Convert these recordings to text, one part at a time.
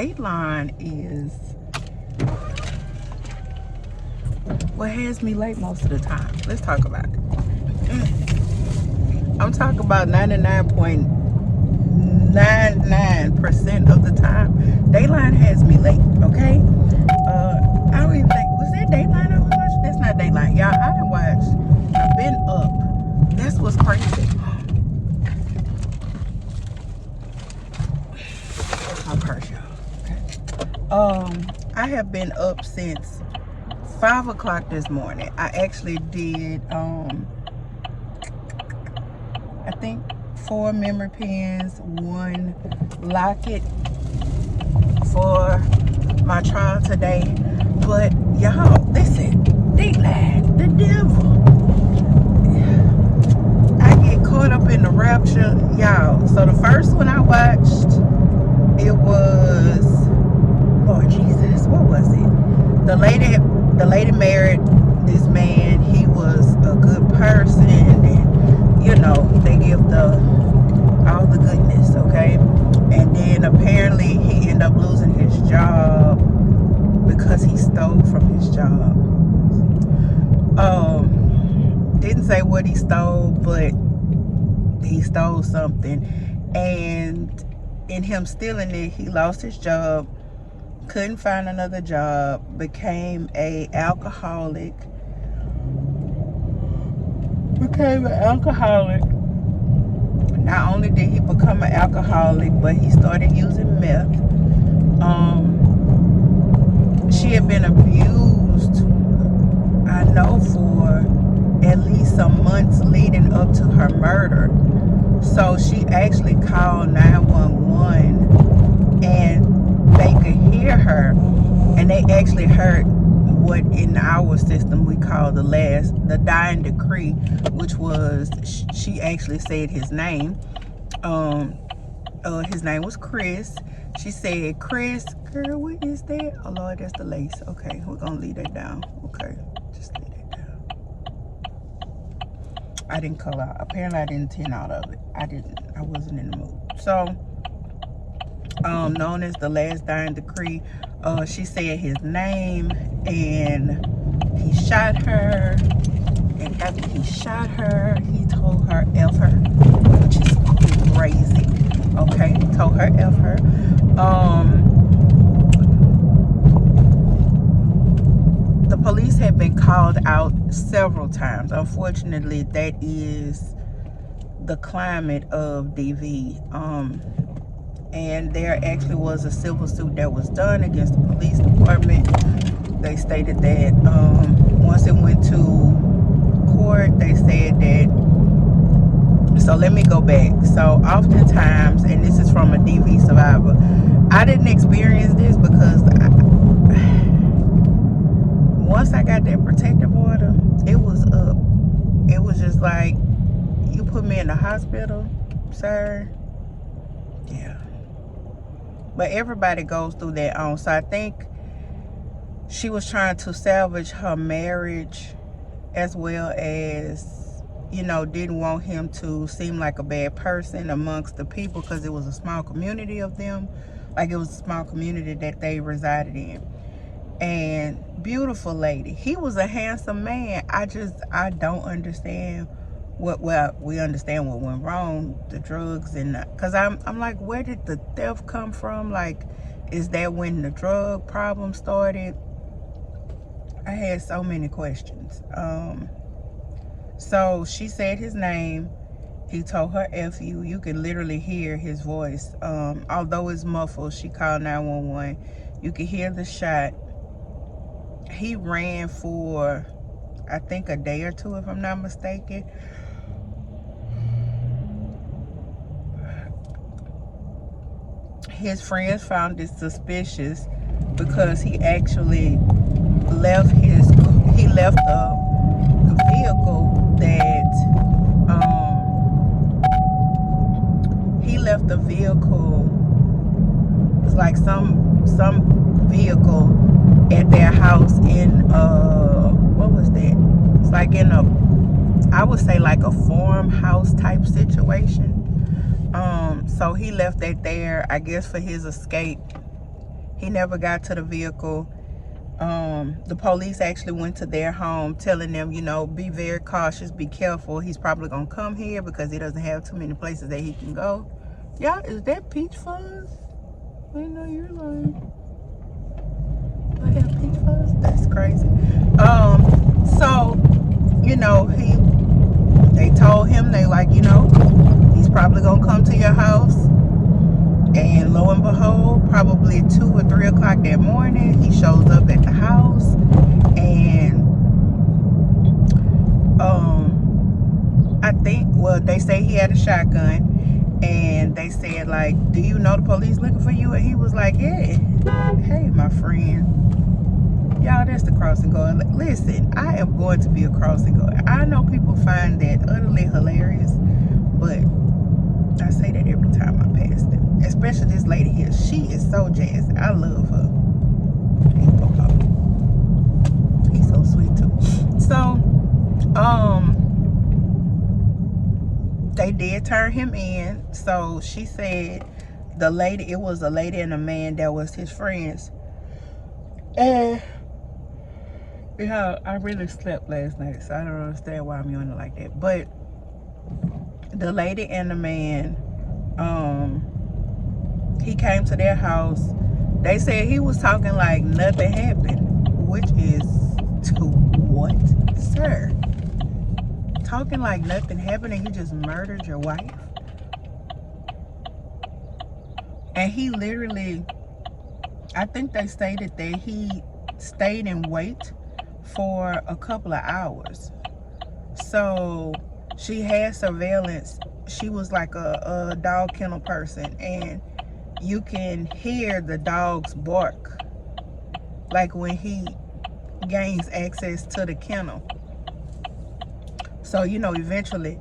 Dateline is what has me late most of the time. Let's talk about it. I'm talking about 99.99% of the time. Dateline has me late, okay? I don't even think, was that Dateline I was watching? That's not Dateline. Y'all, I done watched. I've been up. That's what's crazy. That's my purse, y'all. Okay. I have been up since 5 o'clock this morning. I actually did, I think 4 memory pins, 1 locket for my trial today. But y'all, listen, Dateline, the devil. I get caught up in the rapture, y'all. So the first one I watched, it was, Lord Jesus, what was it? The lady married this man. He was a good person, and you know, they give all the goodness, okay? And then apparently he ended up losing his job because he stole from his job. Didn't say what he stole, but he stole something. And in him stealing it, he lost his job, couldn't find another job, became an alcoholic. Not only did he become an alcoholic, but he started using meth. She had been abused, I know, for at least some months leading up to her murder. So she actually called 911, and they could hear her, and they actually heard what in our system we call the dying decree, which was, she actually said his name. His name was Chris. She said, Chris, girl, what is that? Oh Lord, that's the lace. Okay, we're gonna leave that down. Okay, just leave that down. I didn't color out. Apparently I didn't tint out of it. I wasn't in the mood. So, known as the last dying decree, she said his name, and he shot her. And after he shot her, he told her F her, which is crazy. Okay, he told her F her. The police have been called out several times. Unfortunately, that is the climate of DV. And there actually was a civil suit that was done against the police department. They stated that once it went to court, they said that, so let me go back. So oftentimes, and this is from a DV survivor, I didn't experience this because once I got that protective order, it was up. It was just like, you put me in the hospital, sir. Yeah. But everybody goes through their own. So I think she was trying to salvage her marriage, as well as, you know, didn't want him to seem like a bad person amongst the people, because it was a small community of them. Like, it was a small community that they resided in. And beautiful lady. He was a handsome man. I don't understand we understand what went wrong, the drugs, and because I'm like, where did the theft come from? Like, is that when the drug problem started? I had so many questions. So she said his name. He told her F you. You can literally hear his voice. Although it's muffled, she called 911. You could hear the shot. He ran for, I think, a day or two, if I'm not mistaken. His friends found it suspicious because he actually left a vehicle that it's like some vehicle at their house in what was that? It's like in I would say like a farmhouse type situation. So he left that there, I guess, for his escape. He never got to the vehicle. The police actually went to their home telling them, you know, be very cautious, be careful. He's probably gonna come here because he doesn't have too many places that he can go. Y'all, is that Peach Fuzz? I know you're like, I have Peach Fuzz? That's crazy. So, you know, they told him, they like, you know, he's probably gonna come to your house. And lo and behold, probably 2 or 3 o'clock that morning, he shows up at the house. And I think, well, they say he had a shotgun. And they said, like, do you know the police looking for you? And he was like, yeah. Hey, my friend. Y'all, that's the crossing guard. Listen, I am going to be a crossing guard. I know people find that utterly hilarious, but I say that every time I pass them. Especially this lady here. She is so jazzy. I love her. He's so sweet too. So, they did turn him in. So she said it was a lady and a man that was his friends. And yeah, I really slept last night, so I don't understand why I'm yawning like that. But the lady and the man, he came to their house. They said he was talking like nothing happened, which is to what, sir? Talking like nothing happened and you just murdered your wife? And he literally, I think they stated that he stayed in wait for a couple of hours. So she had surveillance. She was like a dog kennel person, and you can hear the dogs bark like when he gains access to the kennel. So, you know, eventually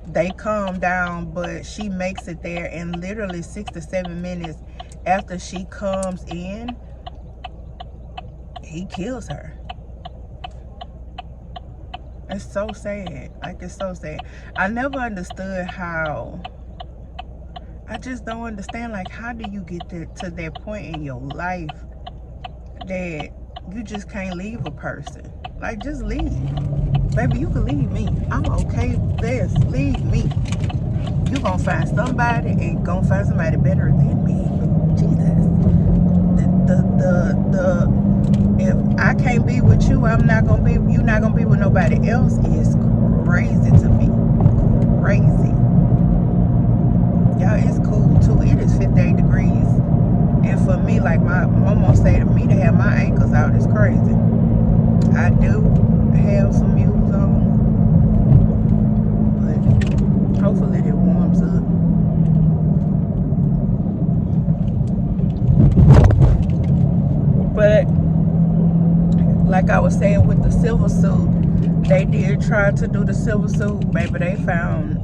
they calm down, but she makes it there, and literally 6 to 7 minutes after she comes in, he kills her. It's so sad. Like, it's so sad. I never understood how. I just don't understand, like, how do you get to that point in your life that you just can't leave a person? Like, just leave. Baby, you can leave me. I'm okay with this. Leave me. You gonna find somebody and gonna find somebody better than me. Jesus. If I can't be with you, you're not gonna be with nobody else is crazy to me. Crazy. Y'all, it's cool too. It is 58 degrees. And for me, like my mama say to me, to have my ankles out is crazy. I do have some mules on, but hopefully it warms up. But like I was saying with the silver suit, they did try to do the silver suit. Baby, they found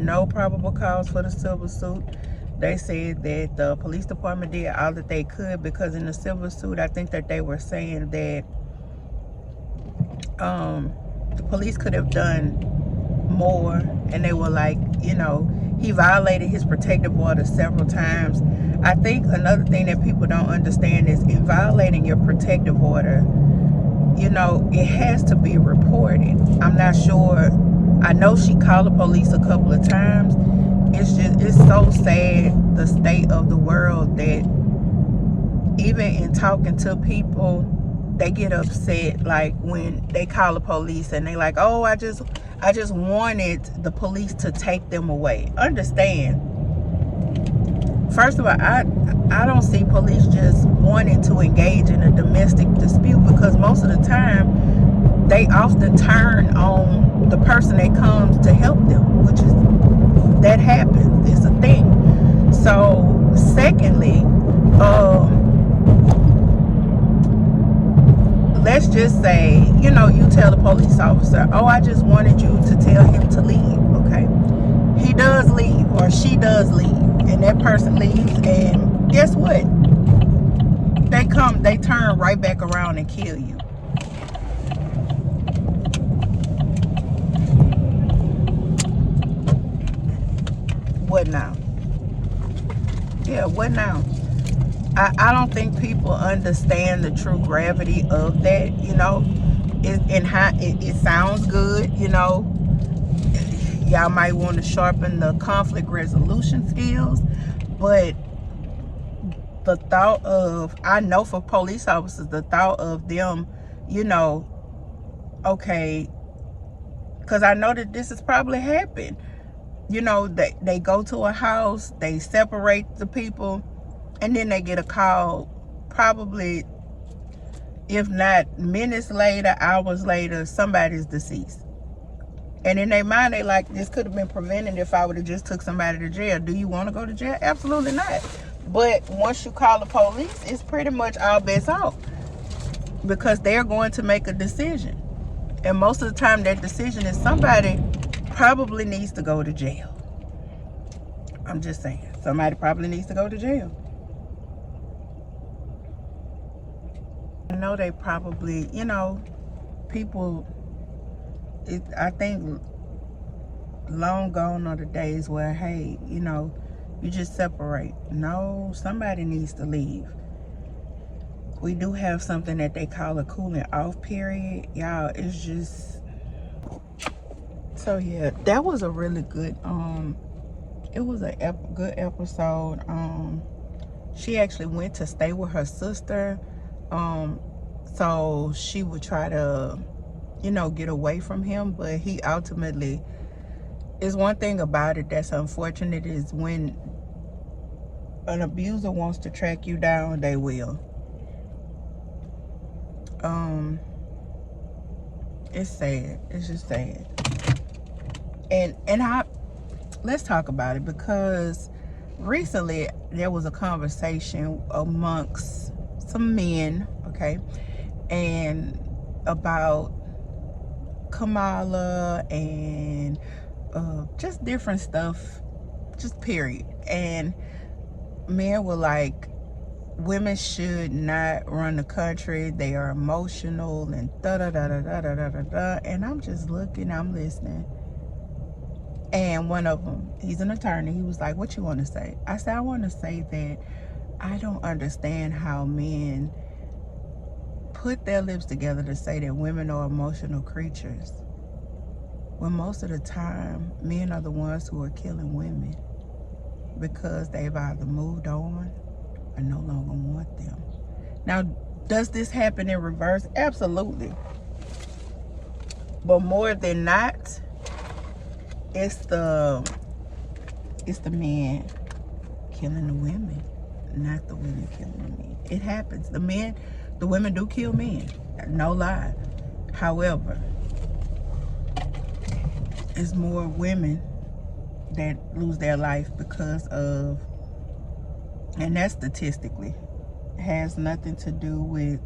no probable cause for the silver suit. They said that the police department did all that they could, because in the silver suit, I think that they were saying that the police could have done more, and they were like, you know, he violated his protective order several times. I think another thing that people don't understand is, in violating your protective order, you know, it has to be reported. I'm not sure. I know she called the police a couple of times. It's so sad, the state of the world, that even in talking to people, they get upset, like when they call the police and they like, oh, I just wanted the police to take them away. Understand, first of all, I don't see police just wanting to engage in a domestic dispute, because most of the time they often turn on the person that comes to help them, which is, that happens. It's a thing. So secondly, let's just say, you know, you tell the police officer, oh, I just wanted you to tell him to leave. Okay, he does leave, or she does leave, and that person leaves, and guess what? They turn right back around and kill you. What now? Yeah, what now? I don't think people understand the true gravity of that, you know. And how it sounds good, you know. Y'all might want to sharpen the conflict resolution skills, but the thought of, I know for police officers, the thought of them, you know, okay, because I know that this has probably happened. You know, they go to a house, they separate the people, and then they get a call, probably, if not minutes later, hours later, somebody's deceased. And in their mind, they like, this could have been prevented if I would have just took somebody to jail. Do you want to go to jail? Absolutely not. But once you call the police, it's pretty much all bets off, because they're going to make a decision. And most of the time, that decision is somebody probably needs to go to jail. I'm just saying. Somebody probably needs to go to jail. I know they probably, you know, people, I think long gone are the days where, hey, you know, you just separate. No, somebody needs to leave. We do have something that they call a cooling off period. Y'all, it's just, so yeah, that was a really good, it was a good episode. She actually went to stay with her sister, so she would try to, you know, get away from him, but he ultimately, is one thing about it that's unfortunate is when an abuser wants to track you down, they will. It's sad. It's just sad. And let's talk about it, because recently there was a conversation amongst some men, okay, and about Kamala and just different stuff, just period. And men were like, women should not run the country, they are emotional, and da da da da da da da da da. And I'm just looking, I'm listening. And one of them, he's an attorney, he was like, what you want to say? I said, I want to say that I don't understand how men put their lips together to say that women are emotional creatures, when most of the time men are the ones who are killing women because they've either moved on or no longer want them. Now, does this happen in reverse? Absolutely. But more than not, it's the men killing the women, not the women killing the men. It happens. The women do kill men, no lie. However, it's more women that lose their life because of, and that statistically has nothing to do with,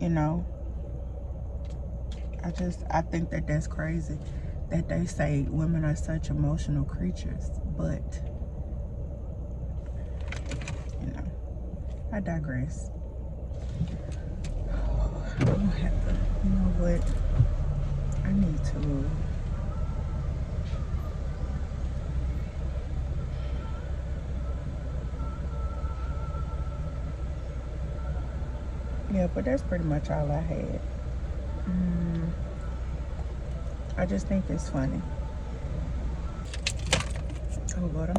you know, I think that that's crazy that they say women are such emotional creatures. But, you know, I digress. I'm gonna have to, you know what, I need to, yeah, but that's pretty much all I had. I just think it's funny. Oh, Lord,